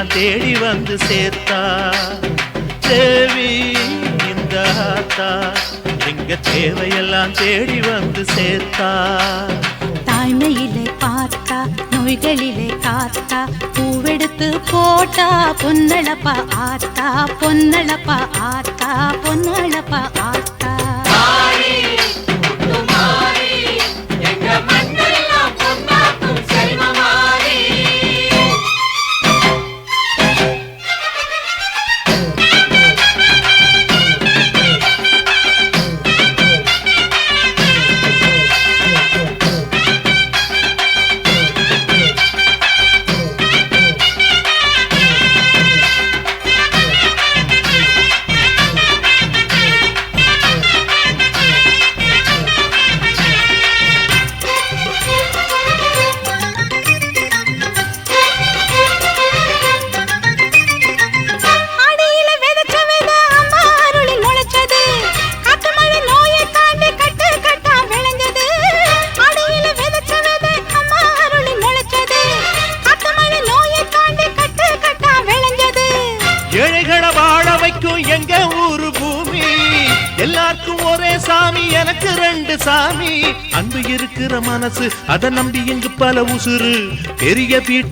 தேவையெல்லாம் தேடி வந்து சேர்த்தா. தேவி இந்த ஆத்தா எங்க தேவையெல்லாம் தேடி வந்து சேர்த்தா. தாய்மையிலே பார்த்தா நோய்களிலே காத்தா பூவெடுத்து போட்டா பொன்னளப்பா ஆத்தா பொன்னளப்பா ஆத்தா பொன்னளப்பா ஆத்தா. ஏழைகளை வாழ வைக்கும் எங்க ஊரு பூமி. எல்லாருக்கும் ஒரே சாமி எனக்கு ரெண்டு சாமி. அன்பு இருக்கிற மனசு அதை நம்பி இங்கு பல உசுறு பெரிய வீட்டு